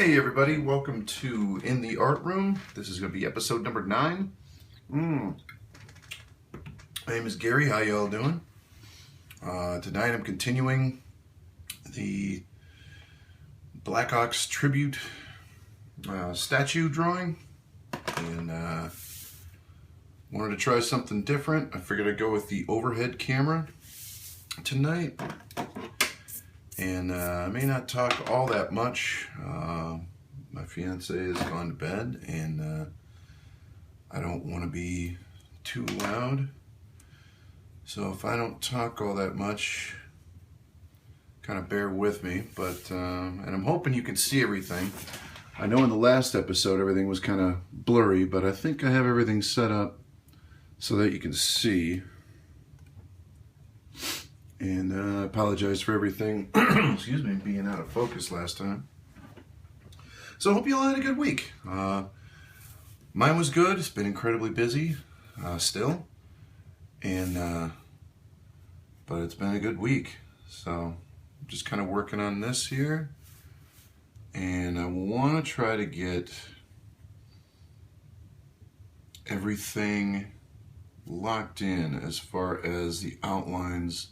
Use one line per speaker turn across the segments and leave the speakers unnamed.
Hey everybody, welcome to In the Art Room. This is going to be episode number 9. My name is Gary. How y'all doing? Tonight I'm continuing the Blackhawks tribute statue drawing, and wanted to try something different. I figured I'd go with the overhead camera tonight. And I may not talk all that much. My fiance has gone to bed, and I don't want to be too loud. So if I don't talk all that much, kind of bear with me. But and I'm hoping you can see everything. I know in the last episode everything was kind of blurry, but I think I have everything set up so that you can see. And I apologize for everything, excuse me, being out of focus last time. So I hope you all had a good week. Mine was good. It's been incredibly busy still. And but it's been a good week. So I'm just kind of working on this here. And I want to try to get everything locked in as far as the outlines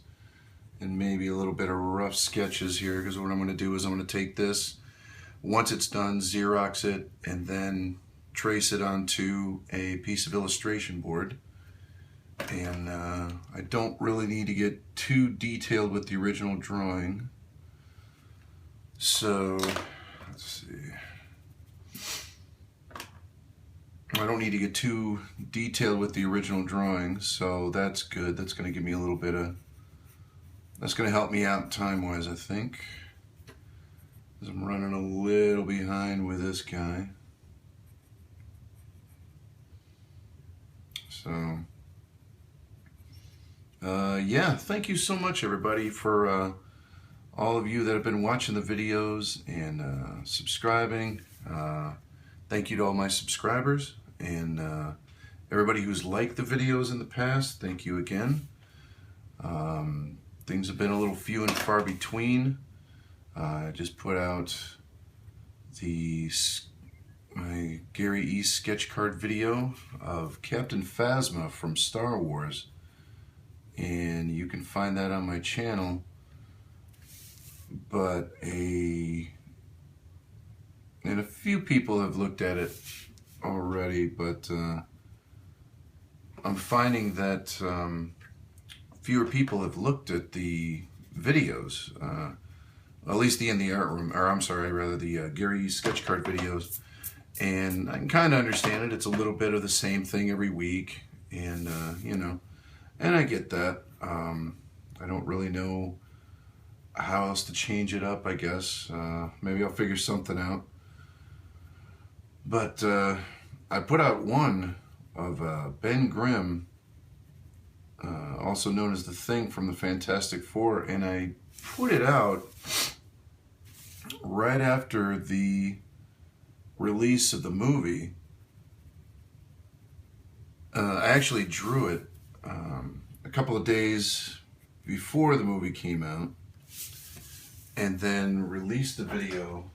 and maybe a little bit of rough sketches here, because what I'm going to do is I'm going to take this, once it's done, Xerox it, and then trace it onto a piece of illustration board. And I don't really need to get too detailed with the original drawing. So, let's see. I don't need to get too detailed with the original drawing, so that's good. That's going to give me a little bit of... That's going to help me out time-wise, I think. Because I'm running a little behind with this guy. So, yeah, thank you so much, everybody, for all of you that have been watching the videos and subscribing. Thank you to all my subscribers. And everybody who's liked the videos in the past, thank you again. Things have been a little few and far between. I just put out my Gary E. sketch card video of Captain Phasma from Star Wars. And you can find that on my channel. But and a few people have looked at it already, but I'm finding that fewer people have looked at the videos, at least the In the Art Room, or I'm sorry, rather the Gary sketch card videos, and I can kind of understand it. It's a little bit of the same thing every week, and you know, and I get that. I don't really know how else to change it up, I guess. Maybe I'll figure something out. But I put out one of Ben Grimm, also known as the Thing from the Fantastic Four, and I put it out right after the release of the movie. I actually drew it a couple of days before the movie came out, and then released the video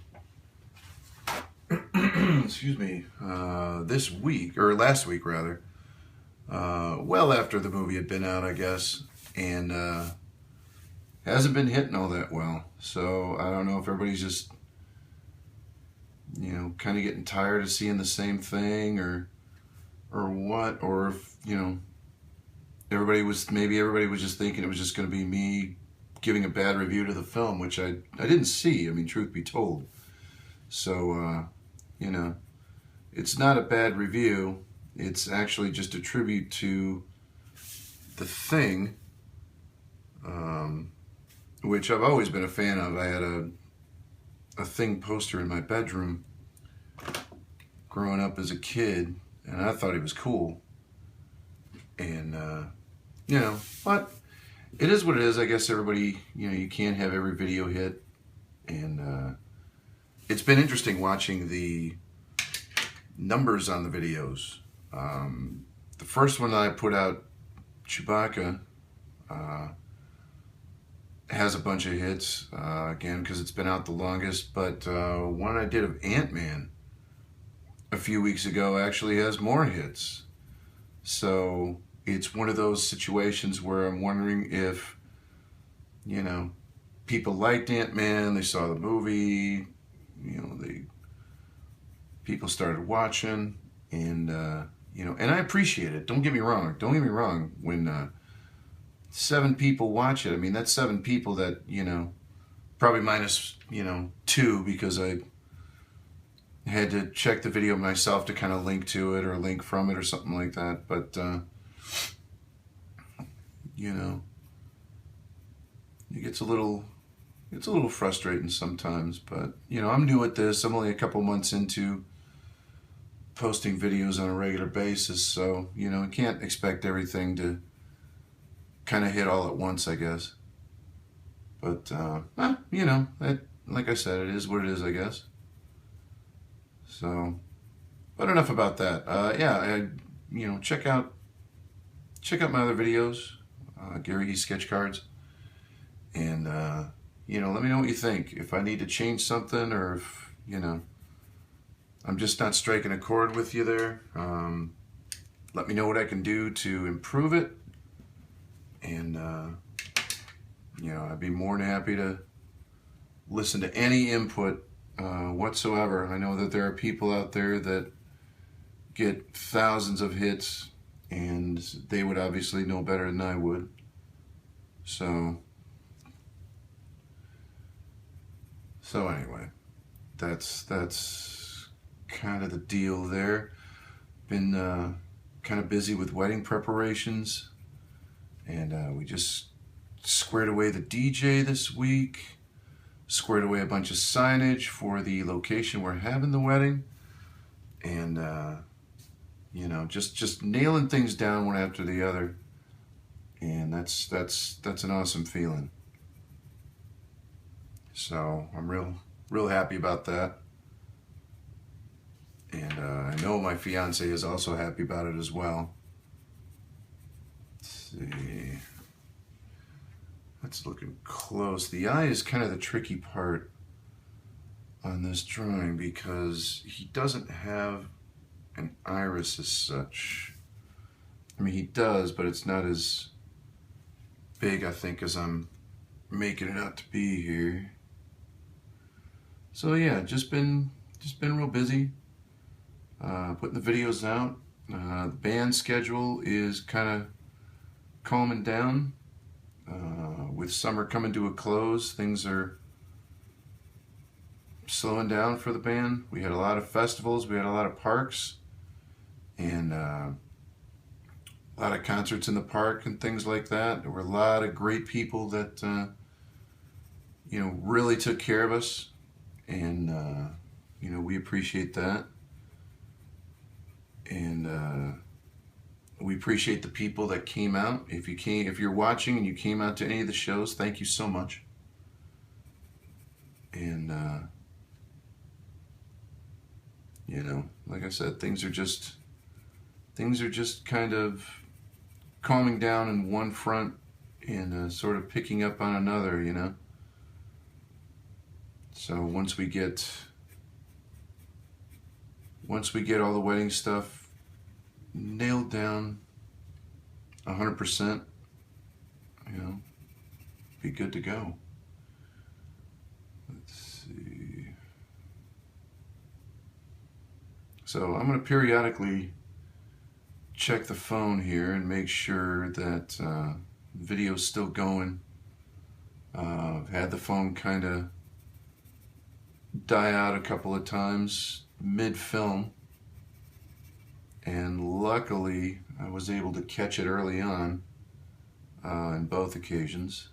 excuse me, this week, or last week rather, well after the movie had been out, I guess, and hasn't been hitting all that well. So I don't know if everybody's just, you know, kind of getting tired of seeing the same thing, or what, or if, you know, maybe everybody was just thinking it was just going to be me giving a bad review to the film, which I didn't see, I mean, truth be told. So, you know, it's not a bad review. It's actually just a tribute to The Thing, which I've always been a fan of. I had a Thing poster in my bedroom growing up as a kid, and I thought he was cool. And, you know, but it is what it is. I guess everybody, you know, you can't have every video hit. And it's been interesting watching the numbers on the videos. The first one that I put out, Chewbacca, has a bunch of hits, again, because it's been out the longest, but one I did of Ant-Man a few weeks ago actually has more hits. So it's one of those situations where I'm wondering if, you know, people liked Ant-Man, they saw the movie, you know, people started watching, and you know, and I appreciate it. Don't get me wrong. Don't get me wrong. When 7 people watch it, I mean, that's 7 people that, you know, probably minus, you know, 2 because I had to check the video myself to kind of link to it or link from it or something like that. But you know, it gets a little frustrating sometimes. But you know, I'm new at this. I'm only a couple months into posting videos on a regular basis, so you know, I can't expect everything to kind of hit all at once, I guess. But you know, like I said, it is what it is, I guess. So, but enough about that. Yeah, you know, check out my other videos, Gary E Sketch Cards, and you know, let me know what you think. If I need to change something, or if, you know, I'm just not striking a chord with you there, let me know what I can do to improve it, and you know, I'd be more than happy to listen to any input whatsoever. I know that there are people out there that get thousands of hits, and they would obviously know better than I would. So anyway, that's kind of the deal there. Been kind of busy with wedding preparations, and we just squared away the DJ this week, squared away a bunch of signage for the location we're having the wedding, and you know, just nailing things down one after the other, and that's an awesome feeling. So I'm real happy about that, and I know my fiance is also happy about it as well. Let's see. That's looking close. The eye is kind of the tricky part on this drawing because he doesn't have an iris as such. I mean, he does, but it's not as big, I think, as I'm making it out to be here. So yeah, just been real busy putting the videos out. The band schedule is kind of calming down. With summer coming to a close, things are slowing down for the band. We had a lot of festivals, we had a lot of parks, and a lot of concerts in the park and things like that. There were a lot of great people that you know, really took care of us, and you know, we appreciate that. And we appreciate the people that came out. If you're watching and you came out to any of the shows, thank you so much. And you know, like I said, things are just kind of calming down in one front and sort of picking up on another, you know. So once we get all the wedding stuff nailed down 100%, you know, be good to go. Let's see. So I'm going to periodically check the phone here and make sure that video's still going. I've had the phone kind of die out a couple of times mid-film, and luckily I was able to catch it early on in both occasions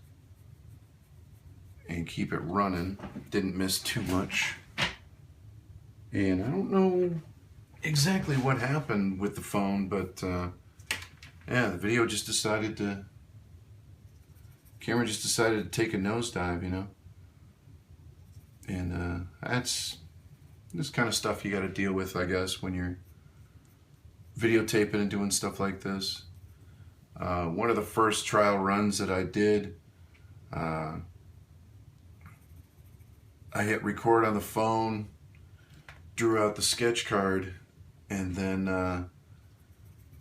and keep it running. Didn't miss too much. And I don't know exactly what happened with the phone, but yeah, the video just decided to, camera just decided to take a nosedive, you know. And that's this kind of stuff you got to deal with, I guess, when you're videotaping and doing stuff like this. One of the first trial runs that I did, I hit record on the phone, drew out the sketch card, and then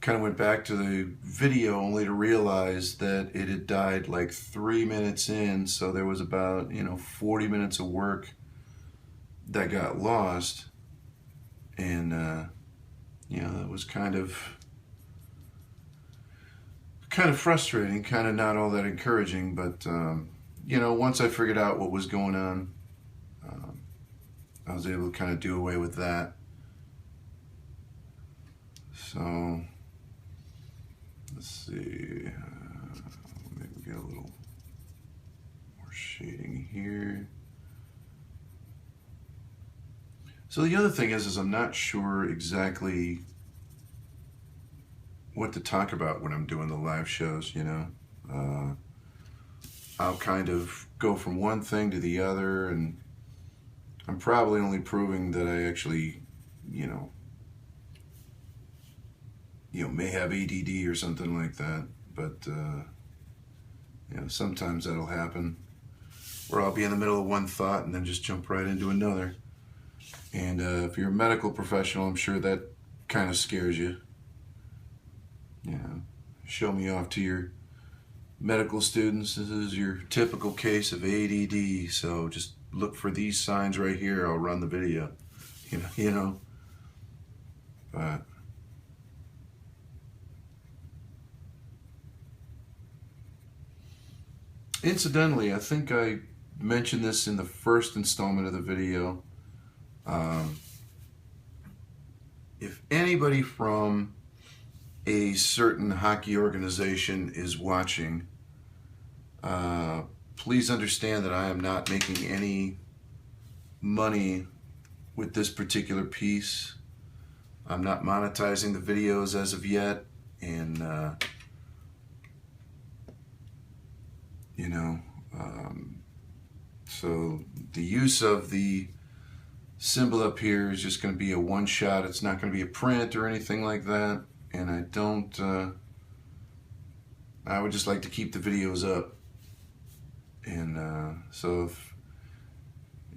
kind of went back to the video only to realize that it had died like 3 minutes in, so there was about 40 minutes of work that got lost. And that was kind of frustrating, kind of not all that encouraging, but once I figured out what was going on, I was able to kind of do away with that. So let's see, maybe we get a little more shading here. So the other thing is I'm not sure exactly what to talk about when I'm doing the live shows, I'll kind of go from one thing to the other, and I'm probably only proving that I actually, may have ADD or something like that, but sometimes that'll happen, where I'll be in the middle of one thought and then just jump right into another. And if you're a medical professional, I'm sure that kind of scares you. Show me off to your medical students. This is your typical case of ADD, so just look for these signs right here. I'll run the video. But incidentally, I think I mentioned this in the first installment of the video. If anybody from a certain hockey organization is watching, please understand that I am not making any money with this particular piece. I'm not monetizing the videos as of yet, and so the use of the symbol up here is just going to be a one shot. It's not going to be a print or anything like that, and I would just like to keep the videos up. And so if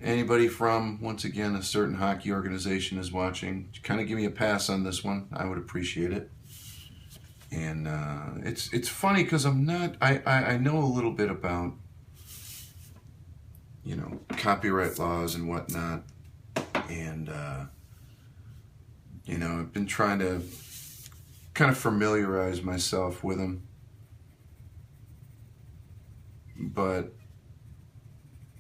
anybody from, once again, a certain hockey organization is watching, kind of give me a pass on this one. I would appreciate it. And it's funny because I know a little bit about copyright laws and whatnot, and I've been trying to kind of familiarize myself with them, but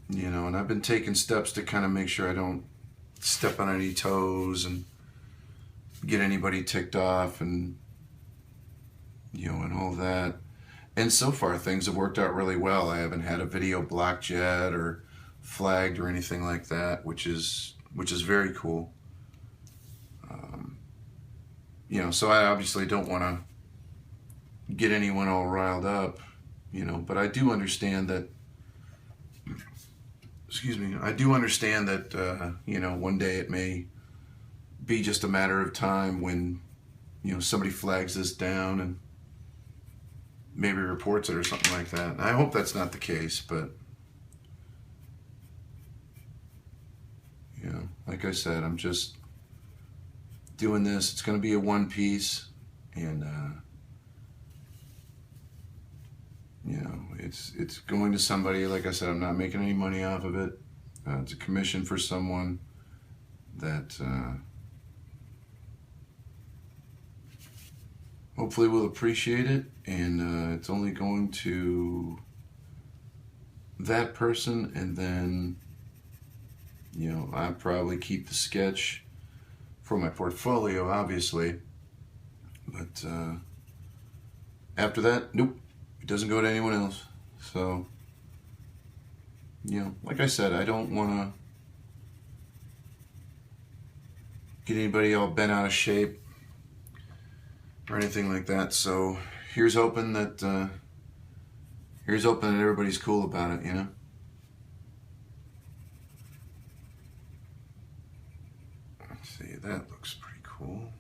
and I've been taking steps to kind of make sure I don't step on any toes and get anybody ticked off, and and all that. And so far things have worked out really well. I haven't had a video blocked yet or flagged or anything like that, which is very cool. So I obviously don't want to get anyone all riled up, but I do understand that, I do understand that, one day it may be just a matter of time when, somebody flags this down and maybe reports it or something like that. And I hope that's not the case, but, like I said, I'm just doing this. It's going to be a one piece, and, it's going to somebody. Like I said, I'm not making any money off of it. It's a commission for someone that hopefully will appreciate it, and it's only going to that person, and then I probably keep the sketch for my portfolio, obviously, but after that, nope, it doesn't go to anyone else. So like I said, I don't want to get anybody all bent out of shape or anything like that. So here's hoping that everybody's cool about it, Let's see, that looks pretty cool.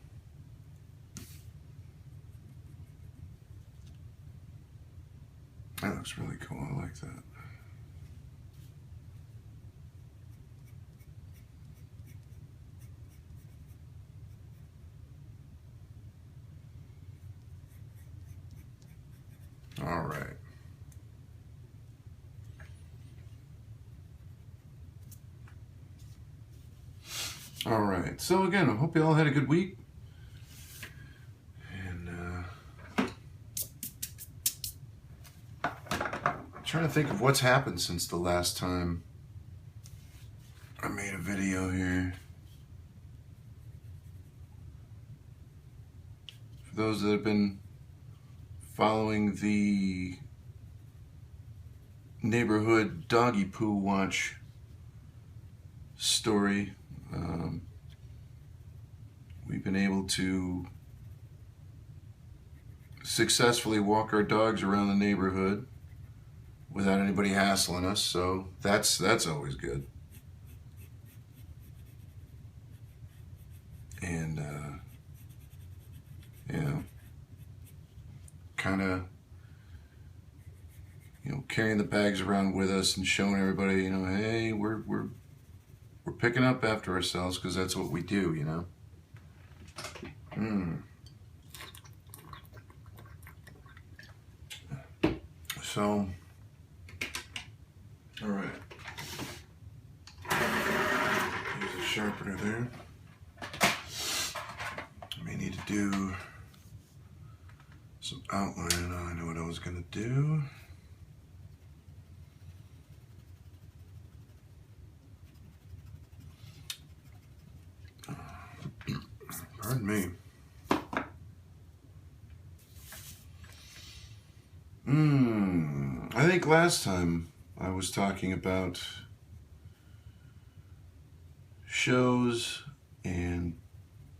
That looks really cool. I like that. All right. All right. So again, I hope you all had a good week. And trying to think of what's happened since the last time I made a video here. For those that have been following the neighborhood doggy poo watch story, we've been able to successfully walk our dogs around the neighborhood without anybody hassling us, so that's always good. And you know, kind of, you know, carrying the bags around with us and showing everybody, you know, hey, we're picking up after ourselves, because that's what we do, you know. So, all right. Use a sharpener there. I may need to do some outline. I know what I was going to do. Pardon me. I think last time I was talking about shows and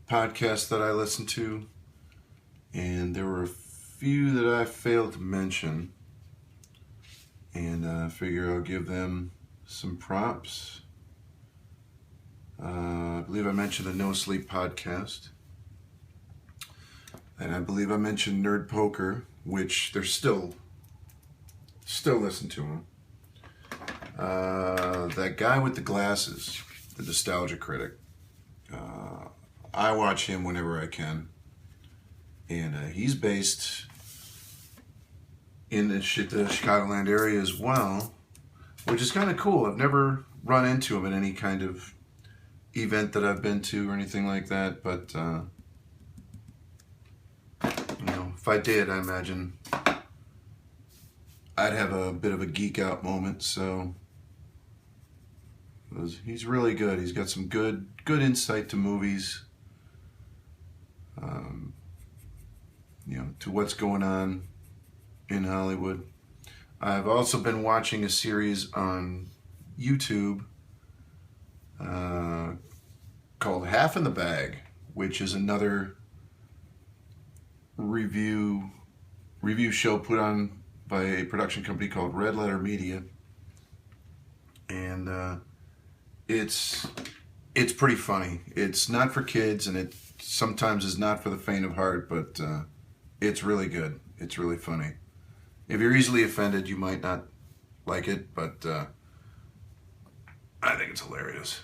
podcasts that I listen to, and there were a few that I failed to mention, and I figure I'll give them some props. I believe I mentioned the No Sleep podcast, and I believe I mentioned Nerd Poker, which they're still listen to him. That guy with the glasses, the Nostalgia Critic, I watch him whenever I can, and he's based in the Chicagoland area as well, which is kind of cool. I've never run into him at any kind of event that I've been to or anything like that, but you know, if I did, I imagine I'd have a bit of a geek out moment. So he's really good. He's got some good insight to movies, you know, to what's going on in Hollywood. I've also been watching a series on YouTube called Half in the Bag, which is another review show put on by a production company called Red Letter Media, and it's pretty funny. It's not for kids, and it sometimes is not for the faint of heart, but it's really good. It's really funny. If you're easily offended, you might not like it, but I think it's hilarious,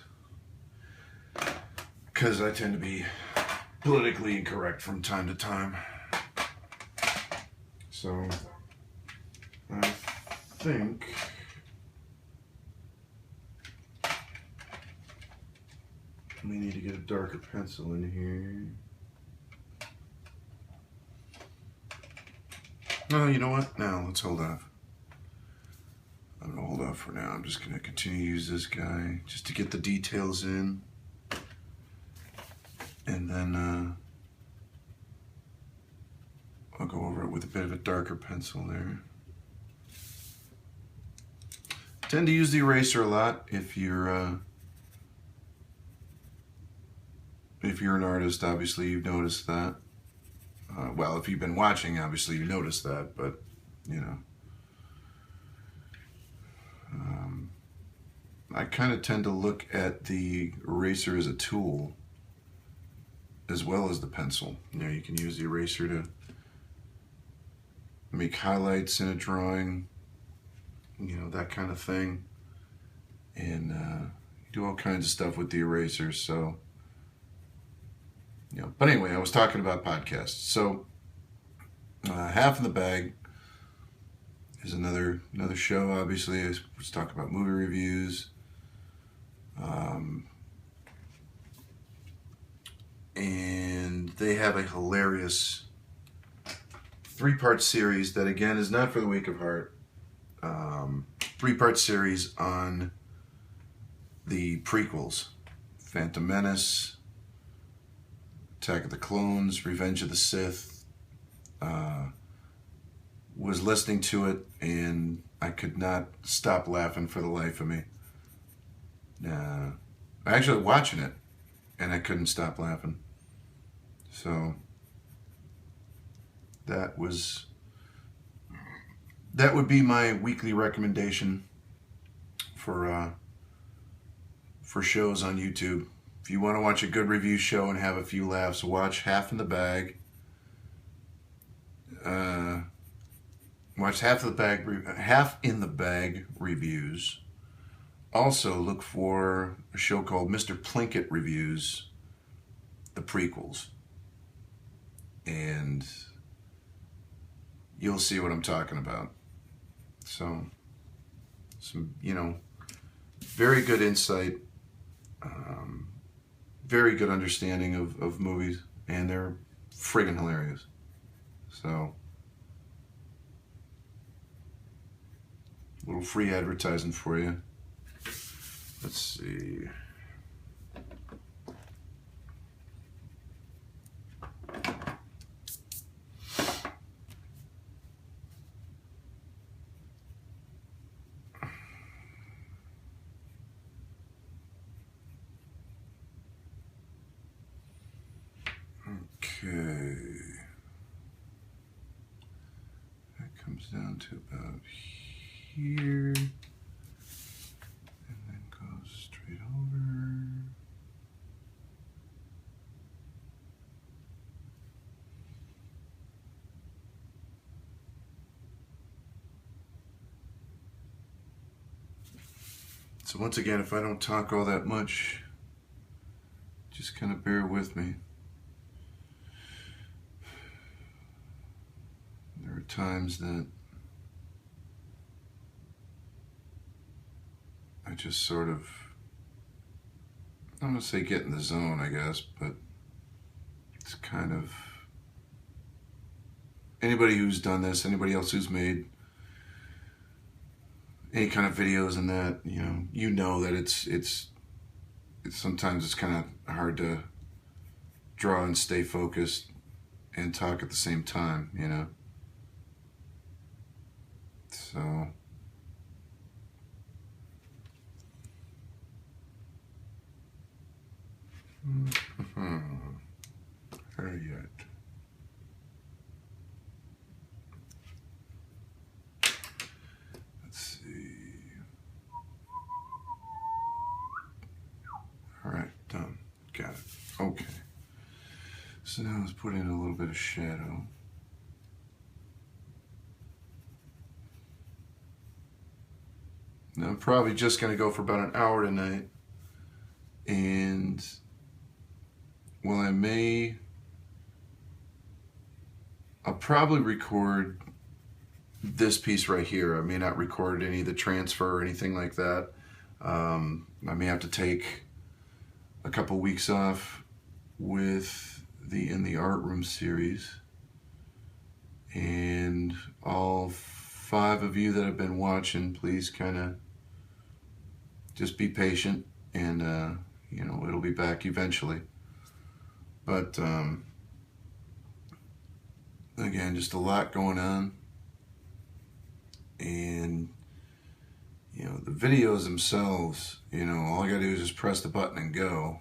because I tend to be politically incorrect from time to time. So I think we need to get a darker pencil in here. Oh, you know what? Now let's hold off. I'm gonna hold off for now. I'm just gonna continue to use this guy just to get the details in, and then I'll go over it with a bit of a darker pencil there. Tend to use the eraser a lot if you're an artist. Obviously, you've noticed that. Well, if you've been watching, obviously you noticed that, but you know, I kind of tend to look at the eraser as a tool as well as the pencil. You know, you can use the eraser to make highlights in a drawing, you know, that kind of thing. And do all kinds of stuff with the erasers. So, you know, but anyway, I was talking about podcasts. So, Half in the Bag is another show. Obviously, I was talking about movie reviews, and they have a hilarious 3-part series that, again, is not for the weak of heart. 3-part series on the prequels: Phantom Menace, Attack of the Clones, Revenge of the Sith. Was listening to it and I could not stop laughing for the life of me. I actually watching it and I couldn't stop laughing. So that would be my weekly recommendation for shows on YouTube. If you want to watch a good review show and have a few laughs, watch Half in the Bag. Watch Half in the Bag reviews. Also look for a show called Mr. Plinkett Reviews the prequels, and you'll see what I'm talking about. So, some, you know, very good insight, very good understanding of movies, and they're friggin' hilarious. So, a little free advertising for you. Let's see. Okay. That comes down to about here. And then goes straight over. So once again, if I don't talk all that much, just kind of bear with me. There are times that I just sort of, I'm going to say get in the zone, I guess, but it's kind of, anybody who's done this, anybody else who's made any kind of videos and that, you know that it's sometimes it's kind of hard to draw and stay focused and talk at the same time, So, Not yet. Let's see. All right, done. Got it. Okay. So now let's put in a little bit of shadow. Now I'm probably just going to go for about an hour tonight. And, well, I'll probably record this piece right here. I may not record any of the transfer or anything like that. I may have to take a couple weeks off with the In the Artroom series. And all 5 of you that have been watching, please kind of just be patient, and it'll be back eventually. But again, just a lot going on, and the videos themselves, all I gotta do is just press the button and go.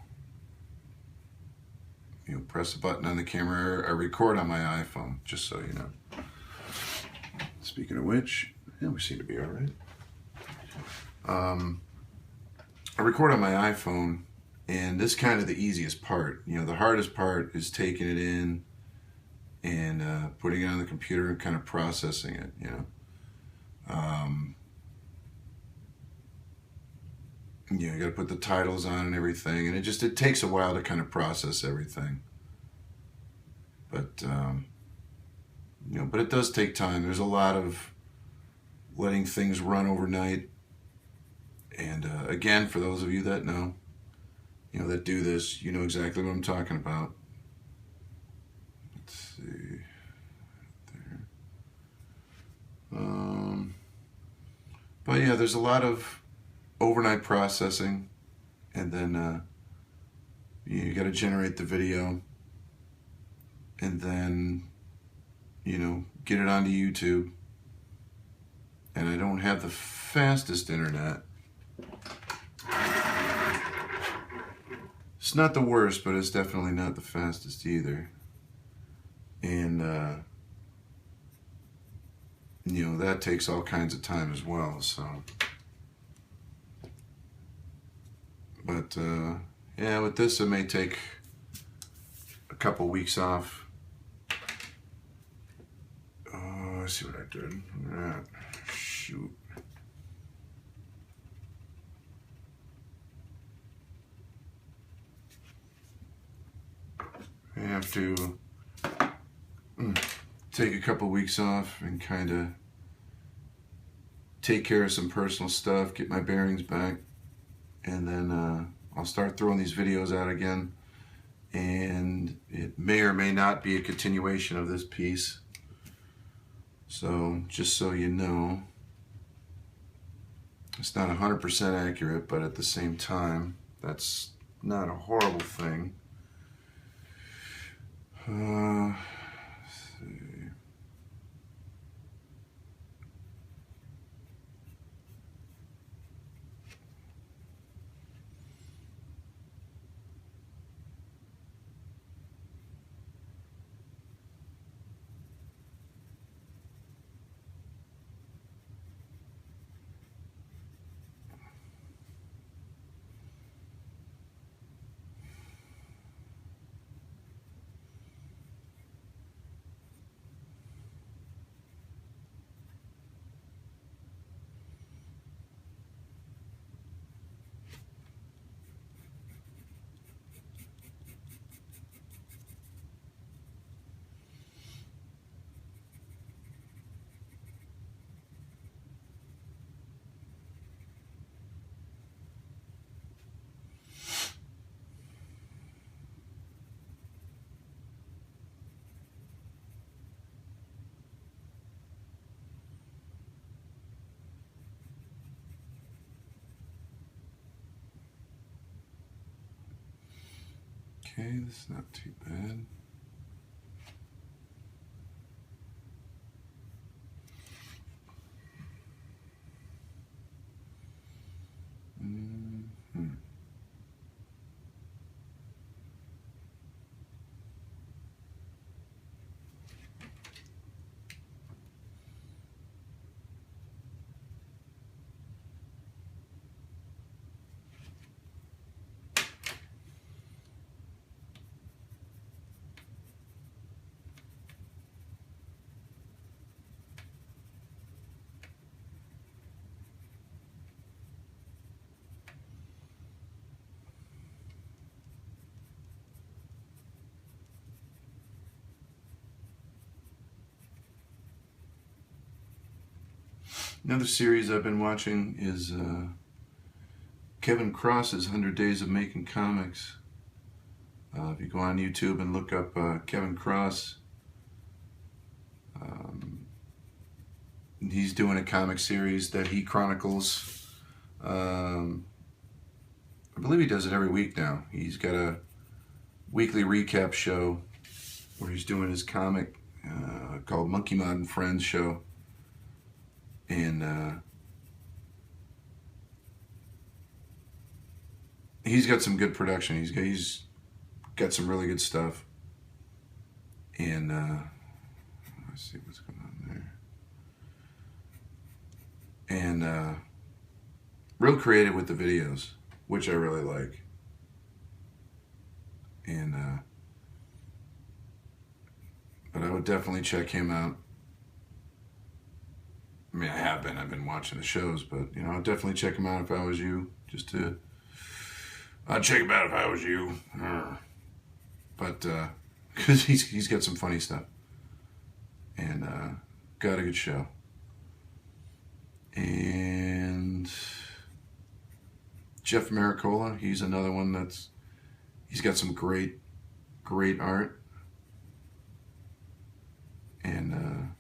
Press the button on the camera. I record on my iPhone, just so you know. Speaking of which, yeah, we seem to be all right. I record on my iPhone, and this is kind of the easiest part. The hardest part is taking it in and putting it on the computer and kind of processing it, you know. You got to put the titles on and everything, and it takes a while to kind of process everything. But you know, but it does take time. There's a lot of letting things run overnight. And again, for those of you that know, you know, that do this, you know exactly what I'm talking about. Let's see. There. But yeah, there's a lot of overnight processing, and then you got to generate the video, and then, you know, get it onto YouTube. And I don't have the fastest internet. It's not the worst, but it's definitely not the fastest either. And you know, that takes all kinds of time as well, so. But yeah, with this it may take a couple weeks off. Oh, let's see what I did. Look at that. Shoot. I have to take a couple weeks off and kind of take care of some personal stuff, get my bearings back, and then I'll start throwing these videos out again. And it may or may not be a continuation of this piece. So just so you know, it's not 100% accurate, but at the same time, that's not a horrible thing. Let's see. Okay, that's not too bad. Another series I've been watching is Kevin Cross's 100 Days of Making Comics. If you go on YouTube and look up Kevin Cross, he's doing a comic series that he chronicles. I believe he does it every week now. He's got a weekly recap show where he's doing his comic called Monkey Mod and Friends Show. And he's got some good production. He's got some really good stuff. And let's see what's going on there. And real creative with the videos, which I really like. And But I would definitely check him out. I mean, I've been watching the shows, but, you know, I'd definitely check him out if I was you, I'd check him out if I was you. But, because he's got some funny stuff. And, got a good show. And Jeff Maricola, he's another one he's got some great art. And,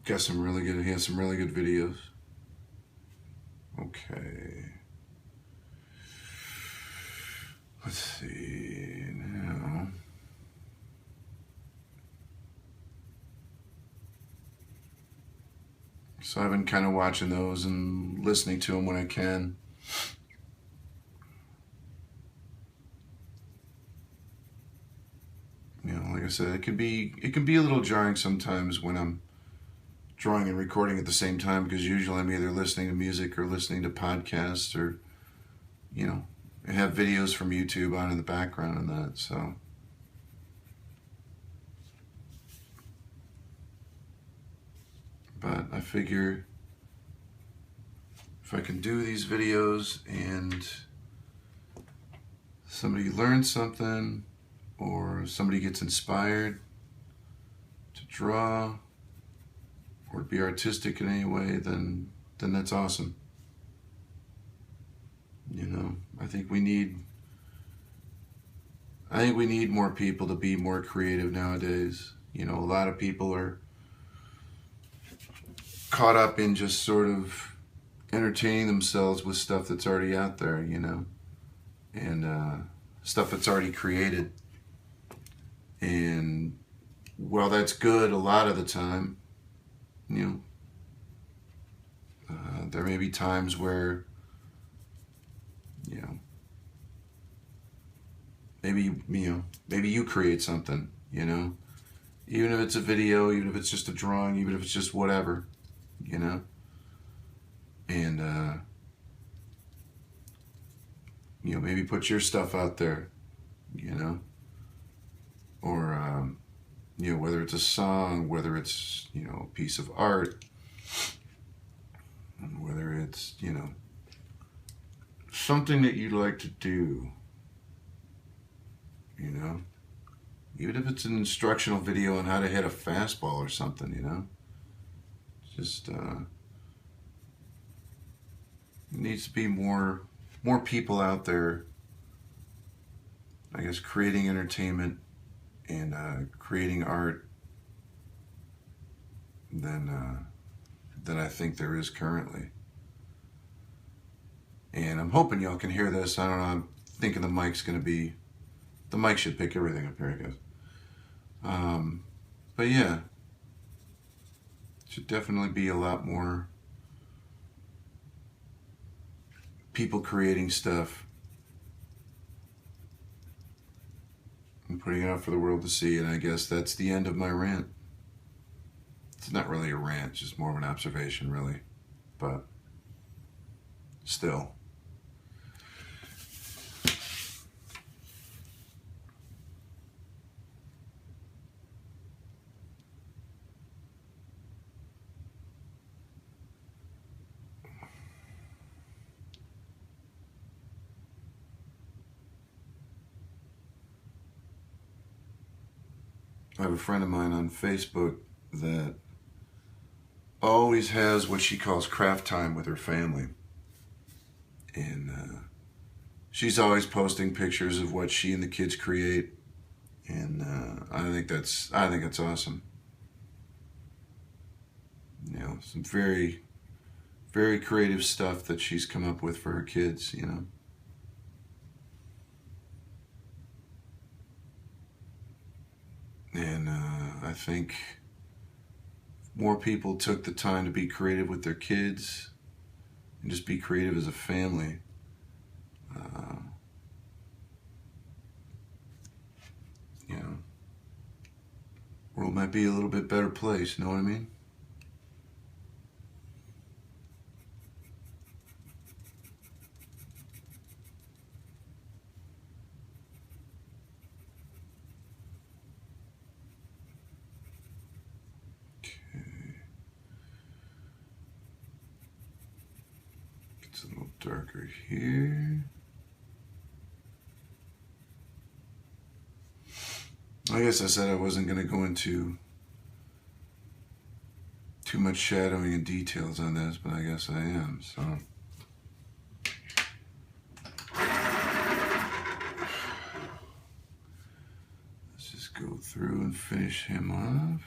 he has some really good videos. Okay. Let's see now. So I've been kind of watching those and listening to them when I can. You know, like I said, it can be a little jarring sometimes when I'm drawing and recording at the same time, because usually I'm either listening to music or listening to podcasts, or, you know, I have videos from YouTube on in the background and that, so. But I figure if I can do these videos and somebody learns something, or somebody gets inspired to draw or be artistic in any way, then that's awesome. You know, I think we need more people to be more creative nowadays. You know, a lot of people are caught up in just sort of entertaining themselves with stuff that's already out there, you know, and stuff that's already created. And while that's good a lot of the time, you know, there may be times where, you know, maybe you create something, you know, even if it's a video, even if it's just a drawing, even if it's just whatever, you know, and you know, maybe put your stuff out there, you know, or you know, whether it's a song, whether it's, you know, a piece of art, whether it's, you know, something that you'd like to do, you know, even if it's an instructional video on how to hit a fastball or something, you know, just needs to be more people out there, I guess, creating entertainment and creating art than I think there is currently. And I'm hoping y'all can hear this. I don't know, I'm thinking the mic should pick everything up here, I guess. But yeah, should definitely be a lot more people creating stuff and putting it out for the world to see. And I guess that's the end of my rant. It's not really a rant, it's just more of an observation, really. But still. I have a friend of mine on Facebook that always has what she calls craft time with her family. And she's always posting pictures of what she and the kids create. And I think that's awesome. You know, some very, very creative stuff that she's come up with for her kids, you know. And I think more people took the time to be creative with their kids and just be creative as a family. You know, world might be a little bit better place, you know what I mean? It's a little darker here. I guess I said I wasn't going to go into too much shadowing and details on this, but I guess I am, so. Let's just go through and finish him off.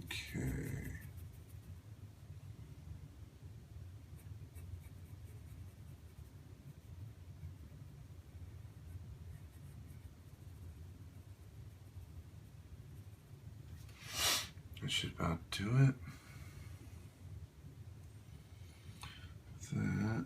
Okay. That should about do it. That.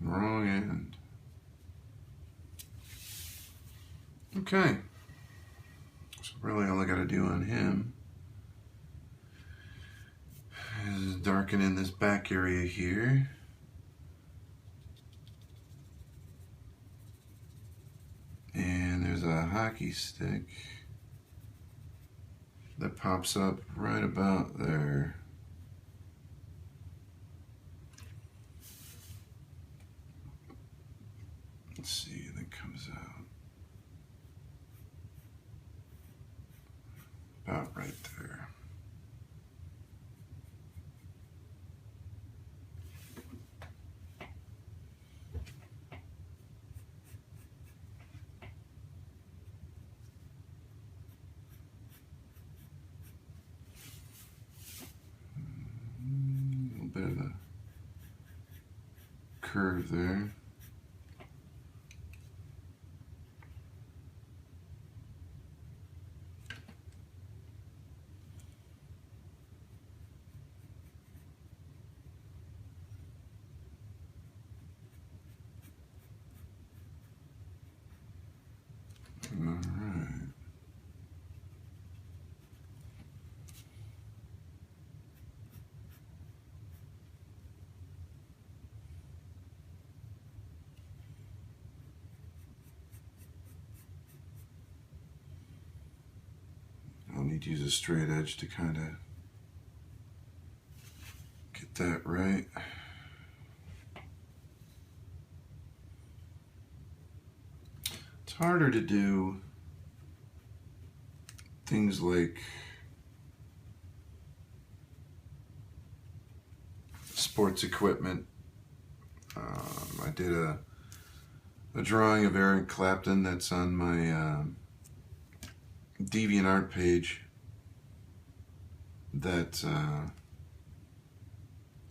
Wrong end. Okay. So really all I got to do on him is darken in this back area here. And there's a hockey stick that pops up right about there. Let's see, and it comes out about right there. A little bit of a curve there. I'll need to use a straight edge to kind of get that right. harder to do things like sports equipment. I did a drawing of Eric Clapton that's on my Deviant Art page that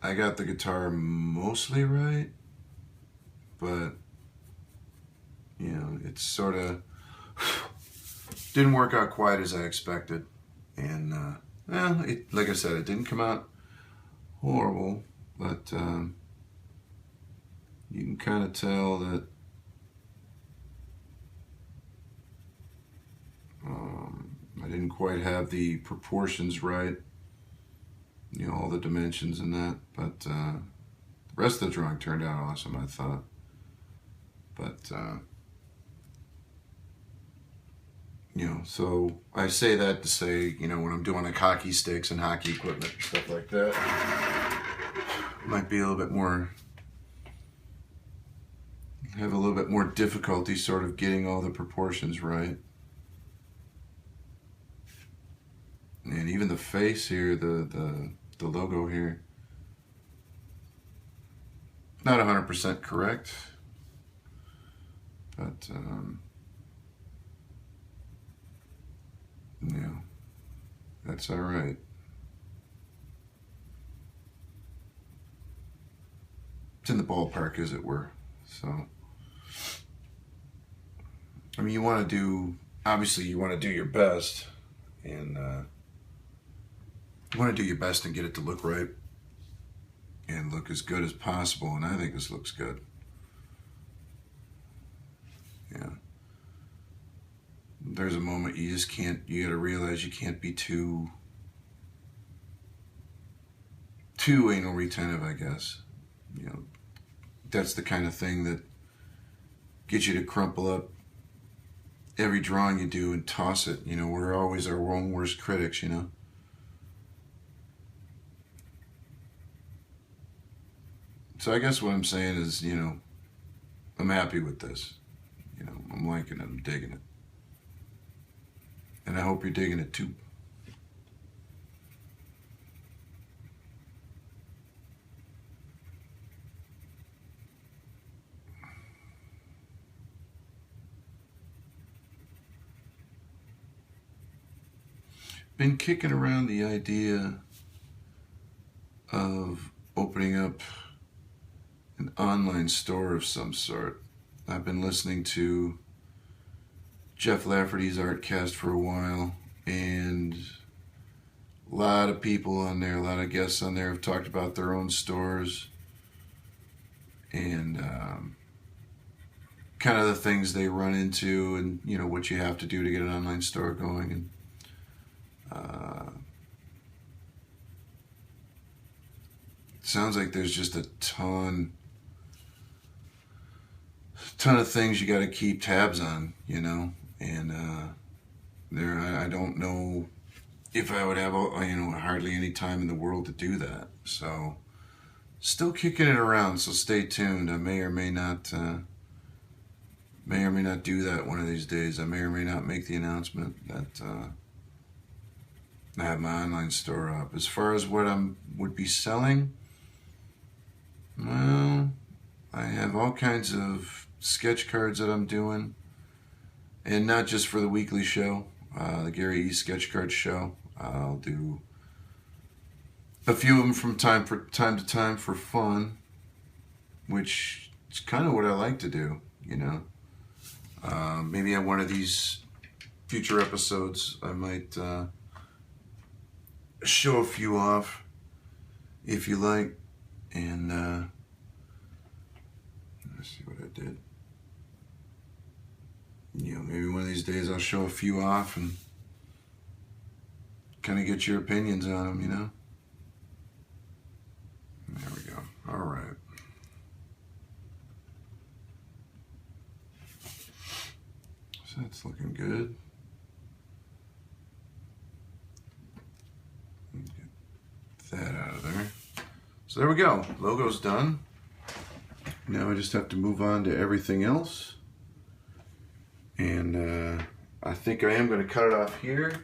I got the guitar mostly right, but you know, it's sort of didn't work out quite as I expected. And well, like I said, it didn't come out horrible, but you can kind of tell that I didn't quite have the proportions right, you know, all the dimensions and that, but the rest of the drawing turned out awesome, I thought. But you know, so I say that to say, you know, when I'm doing like hockey sticks and hockey equipment and stuff like that, might be a little bit more, have a little bit more difficulty sort of getting all the proportions right. And even the face here, the logo here, not 100% correct, but yeah, that's all right. It's in the ballpark, as it were. So, I mean, you want to do, obviously you want to do your best, and you want to do your best and get it to look right and look as good as possible, and I think this looks good. Yeah. There's a moment you just can't, you gotta realize you can't be too anal retentive, I guess. You know, that's the kind of thing that gets you to crumple up every drawing you do and toss it. You know, we're always our own worst critics, you know. So I guess what I'm saying is, you know, I'm happy with this. You know, I'm liking it, I'm digging it. And I hope you're digging it too. Been kicking around the idea of opening up an online store of some sort. I've been listening to Jeff Lafferty's Artcast for a while, and a lot of people on there, a lot of guests on there have talked about their own stores and kind of the things they run into, and you know what you have to do to get an online store going. And it sounds like there's just a ton of things you got to keep tabs on, you know. And I don't know if I would have, you know, hardly any time in the world to do that. So, still kicking it around. So stay tuned. I may or may not do that one of these days. I may or may not make the announcement that I have my online store up. As far as what would be selling, well, I have all kinds of sketch cards that I'm doing. And not just for the weekly show, the Gary E. Sketch Card Show. I'll do a few of them from time to time for fun, which is kind of what I like to do, you know. Maybe on one of these future episodes, I might show a few off, if you like. And let's see what I did. You know, maybe one of these days I'll show a few off and kind of get your opinions on them, you know? There we go. All right. So that's looking good. Get that out of there. So there we go. Logo's done. Now I just have to move on to everything else. And I think I am going to cut it off here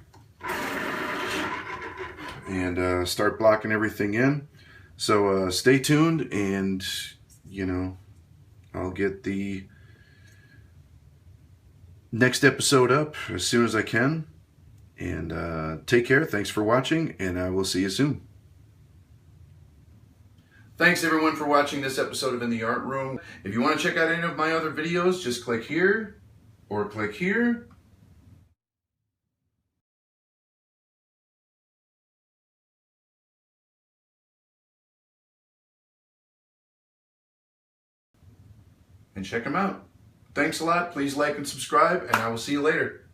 and start blocking everything in. So stay tuned, and you know, I'll get the next episode up as soon as I can. And take care. Thanks for watching, and I will see you soon. Thanks everyone for watching this episode of In the Art Room. If you want to check out any of my other videos, just click here or click here. And check them out. Thanks a lot. Please like and subscribe, and I will see you later.